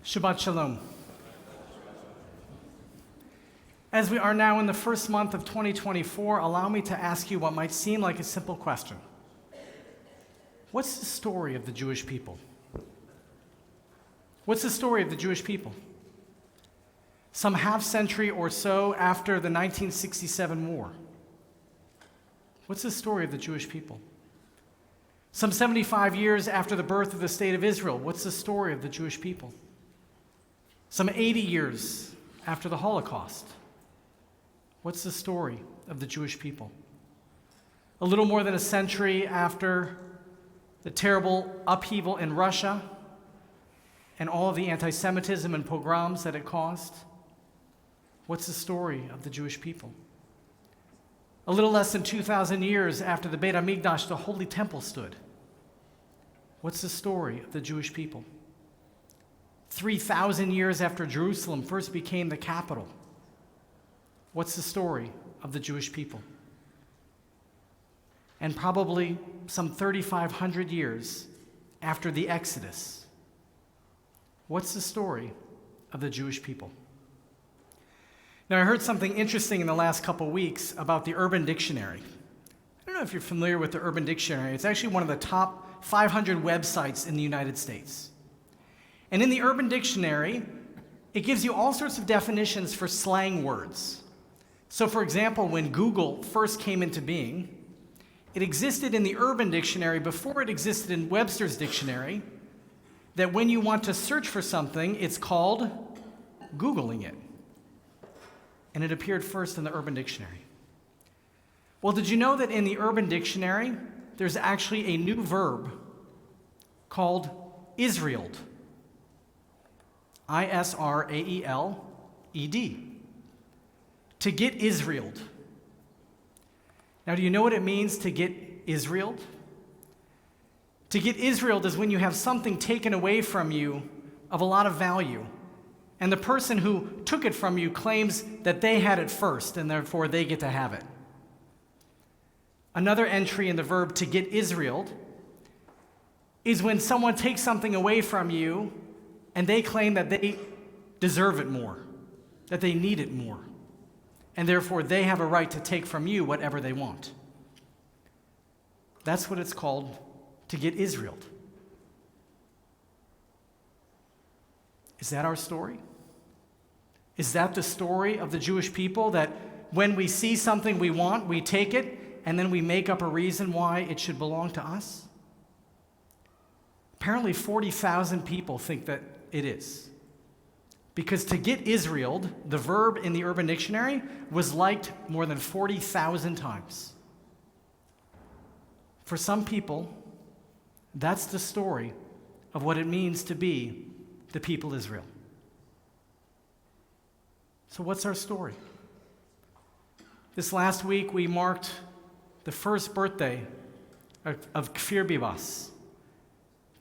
Shabbat Shalom. As we are now in the first month of 2024, allow me to ask you what might seem like a simple question. What's the story of the Jewish people? What's the story of the Jewish people? Some half-century or so after the 1967 war. What's the story of the Jewish people? Some 75 years after the birth of the State of Israel. What's the story of the Jewish people? Some 80 years after the Holocaust. What's the story of the Jewish people? A little more than a century after the terrible upheaval in Russia and all of the anti-Semitism and pogroms that it caused. What's the story of the Jewish people? A little less than 2,000 years after the Beit HaMikdash, the Holy Temple, stood. What's the story of the Jewish people? 3,000 years after Jerusalem first became the capital. What's the story of the Jewish people? And probably some 3,500 years after the Exodus. What's the story of the Jewish people? Now, I heard something interesting in the last couple weeks about the Urban Dictionary. I don't know if you're familiar with the Urban Dictionary. It's actually one of the top 500 websites in the United States. And in the Urban Dictionary, it gives you all sorts of definitions for slang words. So, for example, when Google first came into being, it existed in the Urban Dictionary before it existed in Webster's Dictionary, that when you want to search for something, it's called Googling it. And it appeared first in the Urban Dictionary. Well, did you know that in the Urban Dictionary, there's actually a new verb called Israeled? I-S-R-A-E-L-E-D. To get Israeled. Now, do you know what it means to get Israeled? To get Israeled is when you have something taken away from you of a lot of value, and the person who took it from you claims that they had it first, and therefore they get to have it. Another entry in the verb to get Israeled is when someone takes something away from you and they claim that they deserve it more, that they need it more, and therefore they have a right to take from you whatever they want. That's what it's called, to get Israeled. Is that our story? Is that the story of the Jewish people, that when we see something we want, we take it, and then we make up a reason why it should belong to us? Apparently 40,000 people think that it is. Because to get Israeled, the verb in the Urban Dictionary, was liked more than 40,000 times. For some people, that's the story of what it means to be the people Israel. So what's our story? This last week, we marked the first birthday of Kfir Bibas,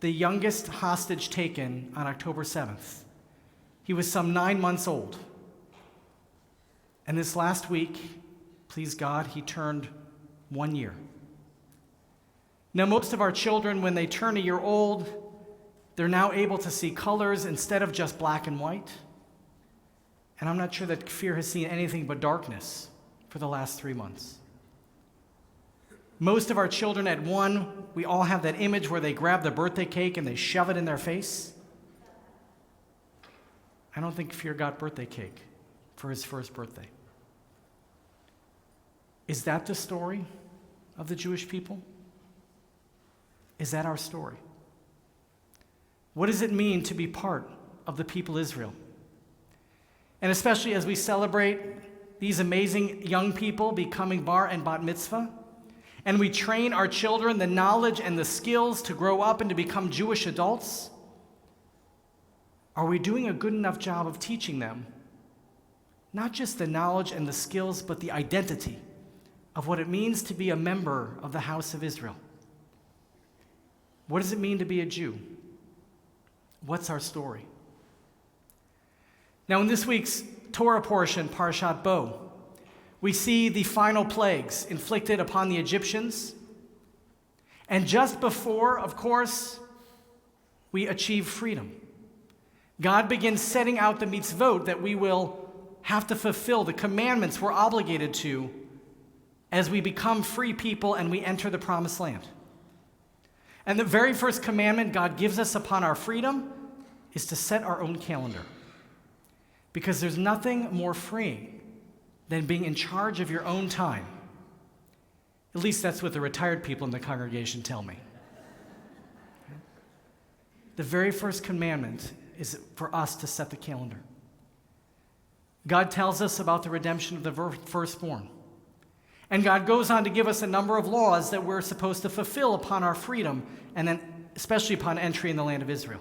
the youngest hostage taken on October 7th. He was some 9 months old. And this last week, please God, he turned 1 year. Now, most of our children, when they turn a year old, they're now able to see colors instead of just black and white. And I'm not sure that Kfir has seen anything but darkness for the last 3 months. Most of our children at 1, we all have that image where they grab the birthday cake and they shove it in their face. I don't think Kfir got birthday cake for his first birthday. Is that the story of the Jewish people? Is that our story? What does it mean to be part of the people Israel? And especially as we celebrate these amazing young people becoming bar and bat mitzvah, and we train our children the knowledge and the skills to grow up and to become Jewish adults, are we doing a good enough job of teaching them not just the knowledge and the skills, but the identity of what it means to be a member of the house of Israel? What does it mean to be a Jew? What's our story? Now, in this week's Torah portion, Parashat Bo, we see the final plagues inflicted upon the Egyptians. And just before, of course, we achieve freedom. God begins setting out the mitzvot that we will have to fulfill, the commandments we're obligated to as we become free people and we enter the promised land. And the very first commandment God gives us upon our freedom is to set our own calendar. Because there's nothing more freeing than being in charge of your own time. At least that's what the retired people in the congregation tell me. The very first commandment is for us to set the calendar. God tells us about the redemption of the firstborn. And God goes on to give us a number of laws that we're supposed to fulfill upon our freedom, and then especially upon entry in the land of Israel.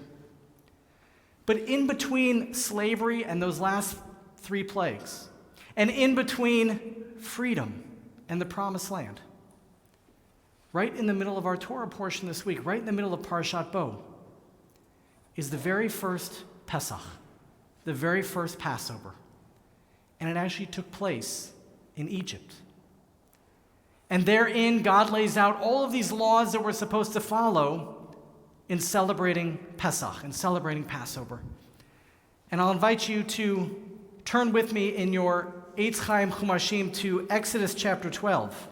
But in between slavery and those last 3 plagues, and in between freedom and the promised land, right in the middle of our Torah portion this week, right in the middle of Parashat Bo, is the very first Pesach, the very first Passover. And it actually took place in Egypt. And therein, God lays out all of these laws that we're supposed to follow in celebrating Pesach, in celebrating Passover. And I'll invite you to turn with me in your Eitz Chaim Chumashim to Exodus chapter 12.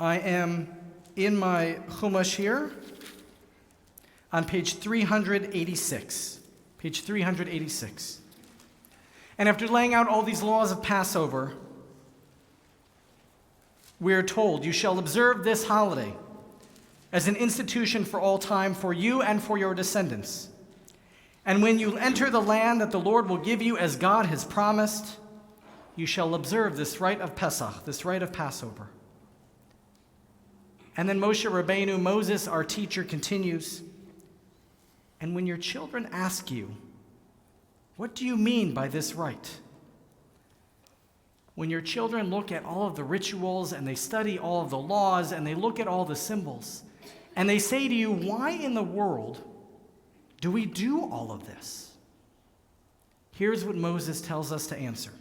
I am in my Chumash here on page 386. Page 386. And after laying out all these laws of Passover, we are told, "You shall observe this holiday as an institution for all time, for you and for your descendants. And when you enter the land that the Lord will give you as God has promised, you shall observe this rite of Pesach, this rite of Passover." And then Moshe Rabbeinu, Moses, our teacher, continues, "And when your children ask you, 'What do you mean by this rite?' When your children look at all of the rituals and they study all of the laws and they look at all the symbols, and they say to you, 'Why in the world do we do all of this?' Here's what Moses tells us to answer.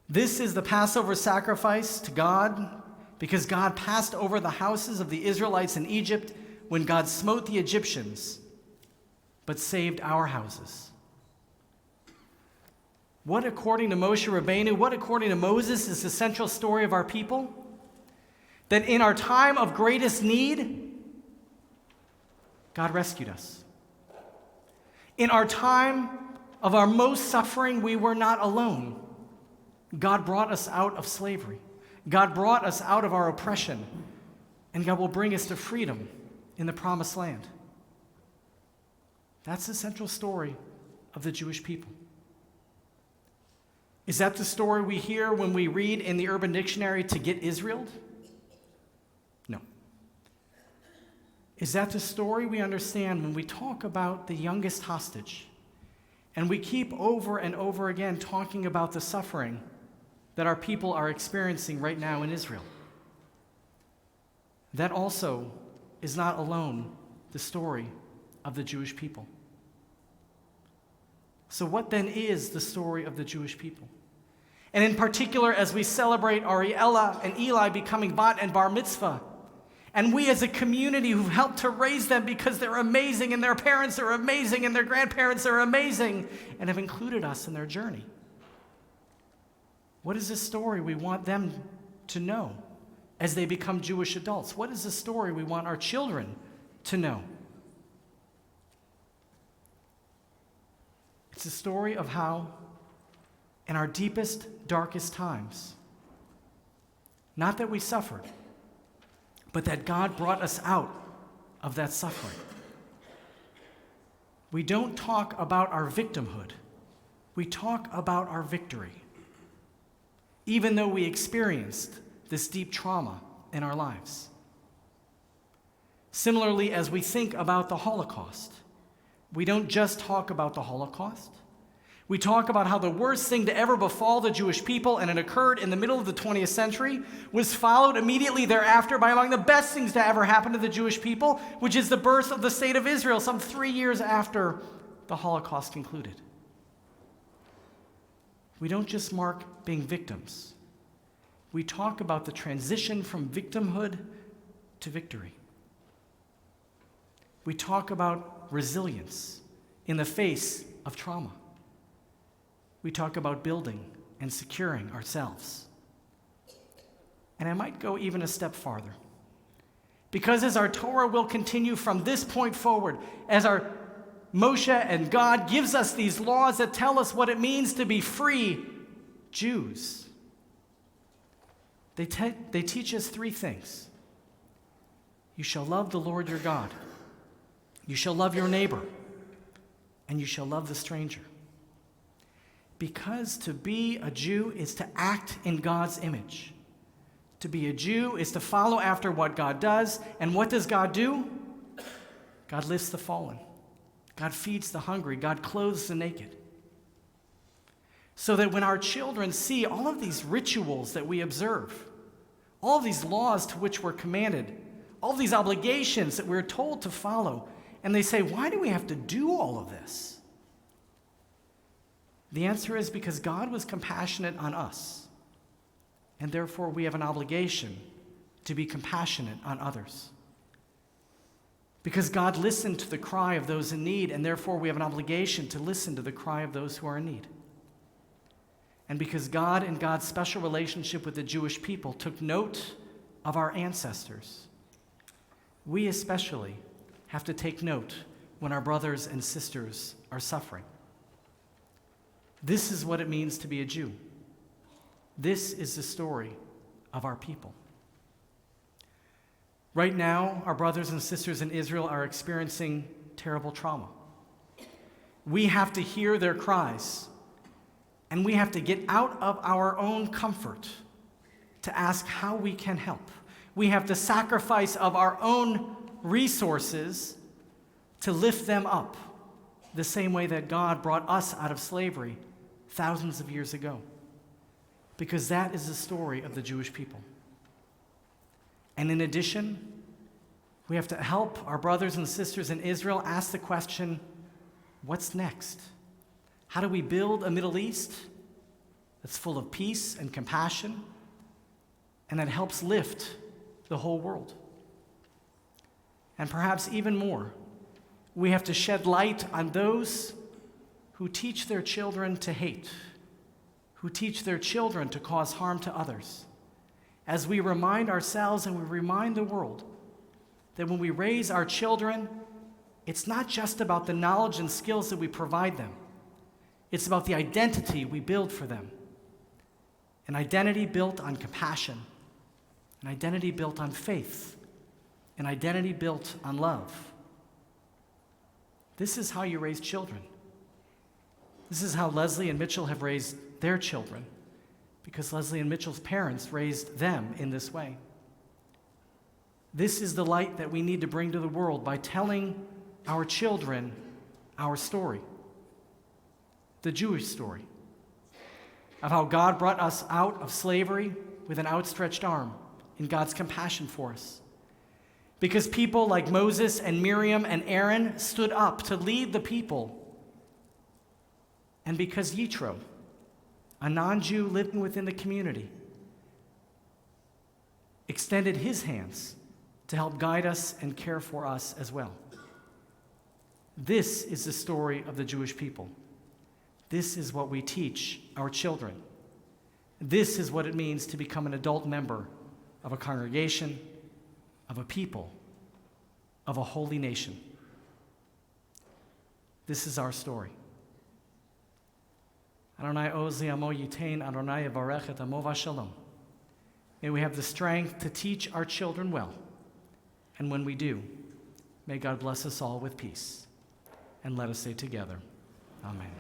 This is the Passover sacrifice to God, because God passed over the houses of the Israelites in Egypt when God smote the Egyptians, but saved our houses." What, according to Moshe Rabbeinu, what, according to Moses, is the central story of our people? That in our time of greatest need, God rescued us. In our time of our most suffering, we were not alone. God brought us out of slavery. God brought us out of our oppression, and God will bring us to freedom in the promised land. That's the central story of the Jewish people. Is that the story we hear when we read in the Urban Dictionary to get Israeled? No. Is that the story we understand when we talk about the youngest hostage, and we keep over and over again talking about the suffering that our people are experiencing right now in Israel? That also is not alone the story of the Jewish people. So what then is the story of the Jewish people? And in particular, as we celebrate Ariella and Eli becoming bat and bar mitzvah, and we as a community who've helped to raise them because they're amazing and their parents are amazing and their grandparents are amazing and have included us in their journey. What is the story we want them to know as they become Jewish adults? What is the story we want our children to know? It's a story of how, in our deepest, darkest times, not that we suffered, but that God brought us out of that suffering. We don't talk about our victimhood. We talk about our victory, even though we experienced this deep trauma in our lives. Similarly, as we think about the Holocaust, we don't just talk about the Holocaust. We talk about how the worst thing to ever befall the Jewish people, and it occurred in the middle of the 20th century, was followed immediately thereafter by among the best things to ever happen to the Jewish people, which is the birth of the state of Israel some 3 years after the Holocaust concluded. we don't just mark being victims. We talk about the transition from victimhood to victory. We talk about resilience in the face of trauma. We talk about building and securing ourselves. And I might go even a step farther. Because as our Torah will continue from this point forward, as our Moshe and God gives us these laws that tell us what it means to be free Jews, they teach us three things. You shall love the Lord your God. You shall love your neighbor. And you shall love the stranger. Because to be a Jew is to act in God's image. To be a Jew is to follow after what God does. And what does God do? God lifts the fallen. God feeds the hungry. God clothes the naked. So that when our children see all of these rituals that we observe, all of these laws to which we're commanded, all of these obligations that we're told to follow, and they say, why do we have to do all of this? The answer is because God was compassionate on us. And therefore, we have an obligation to be compassionate on others. Because God listened to the cry of those in need, and therefore we have an obligation to listen to the cry of those who are in need. And because God, in God's special relationship with the Jewish people, took note of our ancestors, we especially have to take note when our brothers and sisters are suffering. This is what it means to be a Jew. This is the story of our people. Right now, our brothers and sisters in Israel are experiencing terrible trauma. We have to hear their cries, and we have to get out of our own comfort to ask how we can help. We have to sacrifice of our own resources to lift them up, the same way that God brought us out of slavery thousands of years ago. Because that is the story of the Jewish people. And in addition, we have to help our brothers and sisters in Israel ask the question, what's next? How do we build a Middle East that's full of peace and compassion and that helps lift the whole world? And perhaps even more, we have to shed light on those who teach their children to hate, who teach their children to cause harm to others, as we remind ourselves and we remind the world that when we raise our children, it's not just about the knowledge and skills that we provide them. It's about the identity we build for them. An identity built on compassion, an identity built on faith, an identity built on love. This is how you raise children. This is how Leslie and Mitchell have raised their children, because Leslie and Mitchell's parents raised them in this way. This is the light that we need to bring to the world by telling our children our story, the Jewish story, of how God brought us out of slavery with an outstretched arm in God's compassion for us. Because people like Moses and Miriam and Aaron stood up to lead the people. And because Yitro, a non-Jew living within the community, extended his hands to help guide us and care for us as well. This is the story of the Jewish people. This is what we teach our children. This is what it means to become an adult member of a congregation, of a people, of a holy nation. This is our story. Adonai ozi amo yitain, Adonai yavarech et amo v'shalom. May we have the strength to teach our children well. And when we do, may God bless us all with peace. And let us say together, Amen.